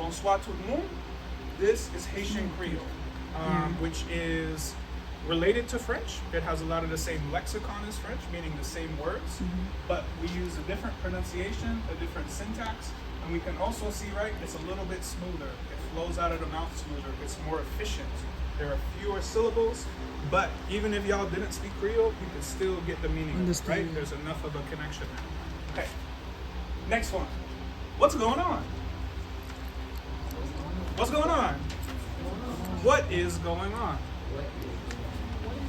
bonsoir tout le monde. This is Haitian Creole, which is related to French. It has a lot of the same lexicon as French, meaning the same words, but we use a different pronunciation, a different syntax, and we can also see, right, it's a little bit smoother. It flows out of the mouth smoother. It's more efficient. There are fewer syllables, but even if y'all didn't speak Creole, you can still get the meaning of it, right? There's enough of a connection there. Okay, next one. What's going on? What's going on? What is going on?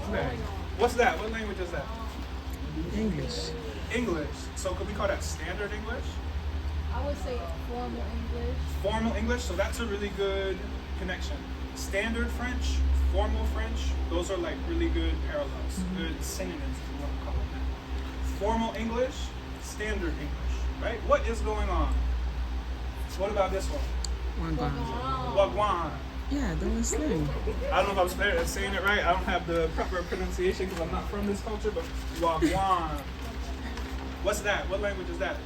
Okay. What's that? What language is that? English. English. So could we call that standard English? I would say formal English. Formal English, so that's a really good connection. Standard French, formal French, those are like really good parallels, good synonyms if you want to call it that. Formal English, standard English, right? What is going on? What about this one? Wagwan. Yeah, that was slang. I don't know if I was saying it right. I don't have the proper pronunciation because I'm not from this culture, but Wagwan. What's that? What language is that?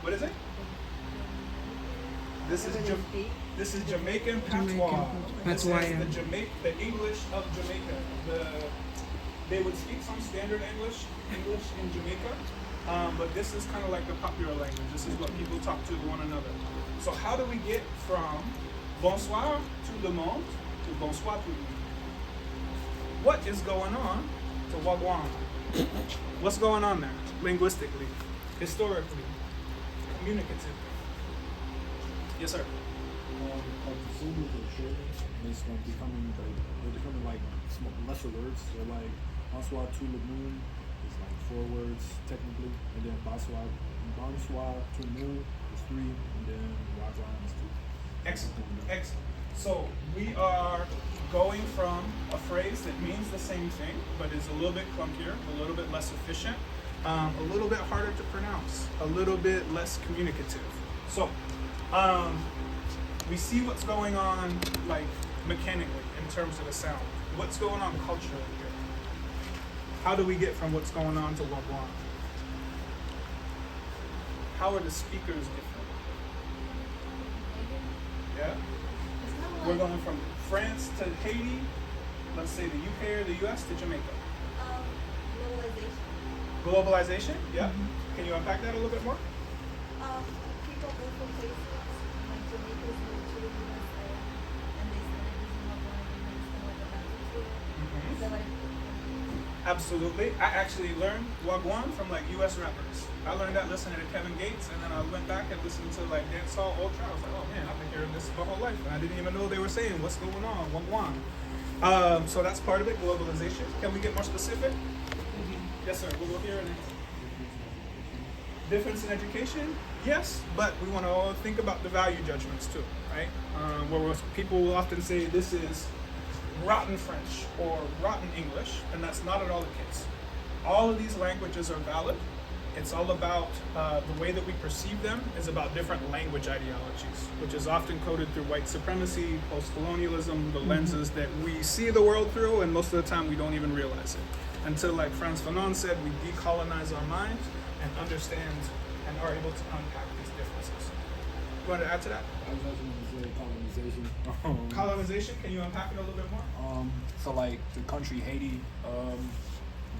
What is it? This is Jamaican patois. This is the English of Jamaica. They would speak some standard English in Jamaica, but this is kind of like the popular language. This is what people talk to one another. So how do we get from bonsoir tout le monde to bonsoir tout le monde? What is going on to wagwan? What's going on there? Linguistically, historically, communicatively. Yes, sir. Like the syllables are shorter, and it's like they're becoming like lesser words. So like bonsoir tout le monde is like 4 words technically, and then bonsoir tout le monde is 3, and then wagwan is 2. Excellent, excellent. So we are going from a phrase that means the same thing, but is a little bit clunkier, a little bit less efficient, a little bit harder to pronounce, a little bit less communicative. So we see what's going on like mechanically in terms of the sound. What's going on culturally here? How do we get from what's going on to wagwan? How are the speakers different? Yeah? We're going from France to Haiti, let's say the UK or the US to Jamaica. Globalization. Globalization? Yeah. Can you unpack that a little bit more? People move from places, like Jamaicans moved to the USA, and they started using Wagwan, and they started adapting to it. Is that like? Absolutely. I actually learned Wagwan from like US rappers. I learned that listening to Kevin Gates, and then I went back and listened to like Dancehall Ultra. I was like, oh man, I've been hearing this my whole life, and I didn't even know they were saying what's going on, Wagwan. So that's part of it, globalization. Can we get more specific? Yes, sir. We'll go here. Difference in education? Yes, but we want to think about the value judgments too, right? Where people will often say this is rotten French or rotten English, and that's not at all the case. All of these languages are valid. It's all about the way that we perceive them is about different language ideologies, which is often coded through white supremacy, post-colonialism, the lenses that we see the world through, and most of the time we don't even realize it. Until, like Frantz Fanon said, we decolonize our minds and understand and are able to unpack these differences. You want to add to that? I was actually going to say colonization. Colonization, can you unpack it a little bit more? So like the country Haiti,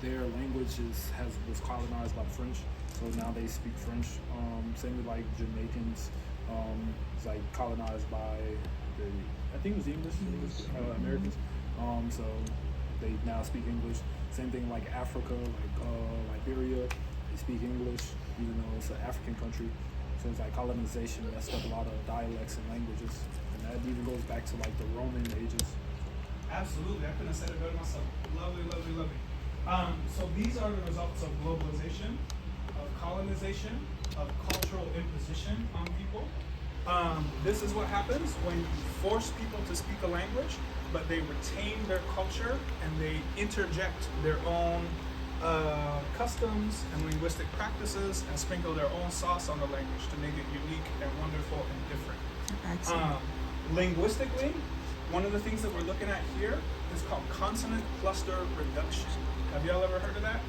their language was colonized by the French, so now they speak French. Same with like Jamaicans, it's like colonized by I think it was English Americans. So they now speak English. Same thing like Africa, like Liberia, they speak English, even though it's an African country. So it's like colonization messed up a lot of dialects and languages, and that even goes back to like the Roman ages. Absolutely, I couldn't have said it better myself. Lovely, lovely, lovely. So these are the results of globalization, of colonization, of cultural imposition on people. This is what happens when you force people to speak a language, but they retain their culture and they interject their own customs and linguistic practices and sprinkle their own sauce on the language to make it unique and wonderful and different. Linguistically, one of the things that we're looking at here is called consonant cluster reduction. Have y'all ever heard of that?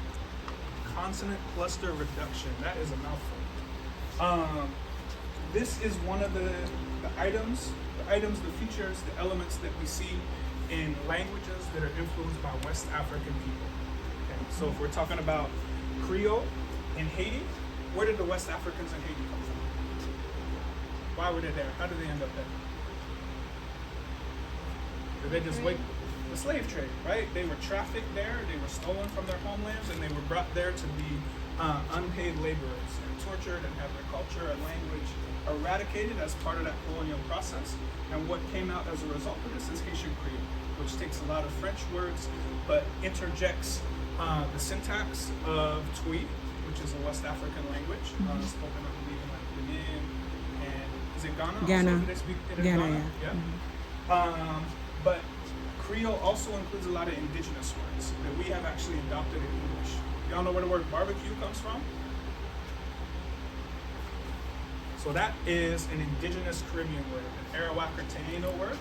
Consonant cluster reduction. That is a mouthful. this is one of the items, the features, the elements that we see in languages that are influenced by West African people. Okay, so if we're talking about Creole in Haiti, where did the West Africans in Haiti come from? Why were they there? How did they end up there? Did they just wait? The slave trade, right? They were trafficked there, they were stolen from their homelands, and they were brought there to be unpaid laborers and tortured and have their culture and language eradicated as part of that colonial process. And what came out as a result of this is Haitian Creole, which takes a lot of French words but interjects the syntax of Twi, which is a West African language spoken, I believe, in like Benin and is it Ghana? Ghana. Also, do they speak it in Ghana, Ghana? yeah. But Creole also includes a lot of indigenous words that we have actually adopted in English. Y'all know where the word barbecue comes from? So that is an indigenous Caribbean word, an Arawak or Taino word.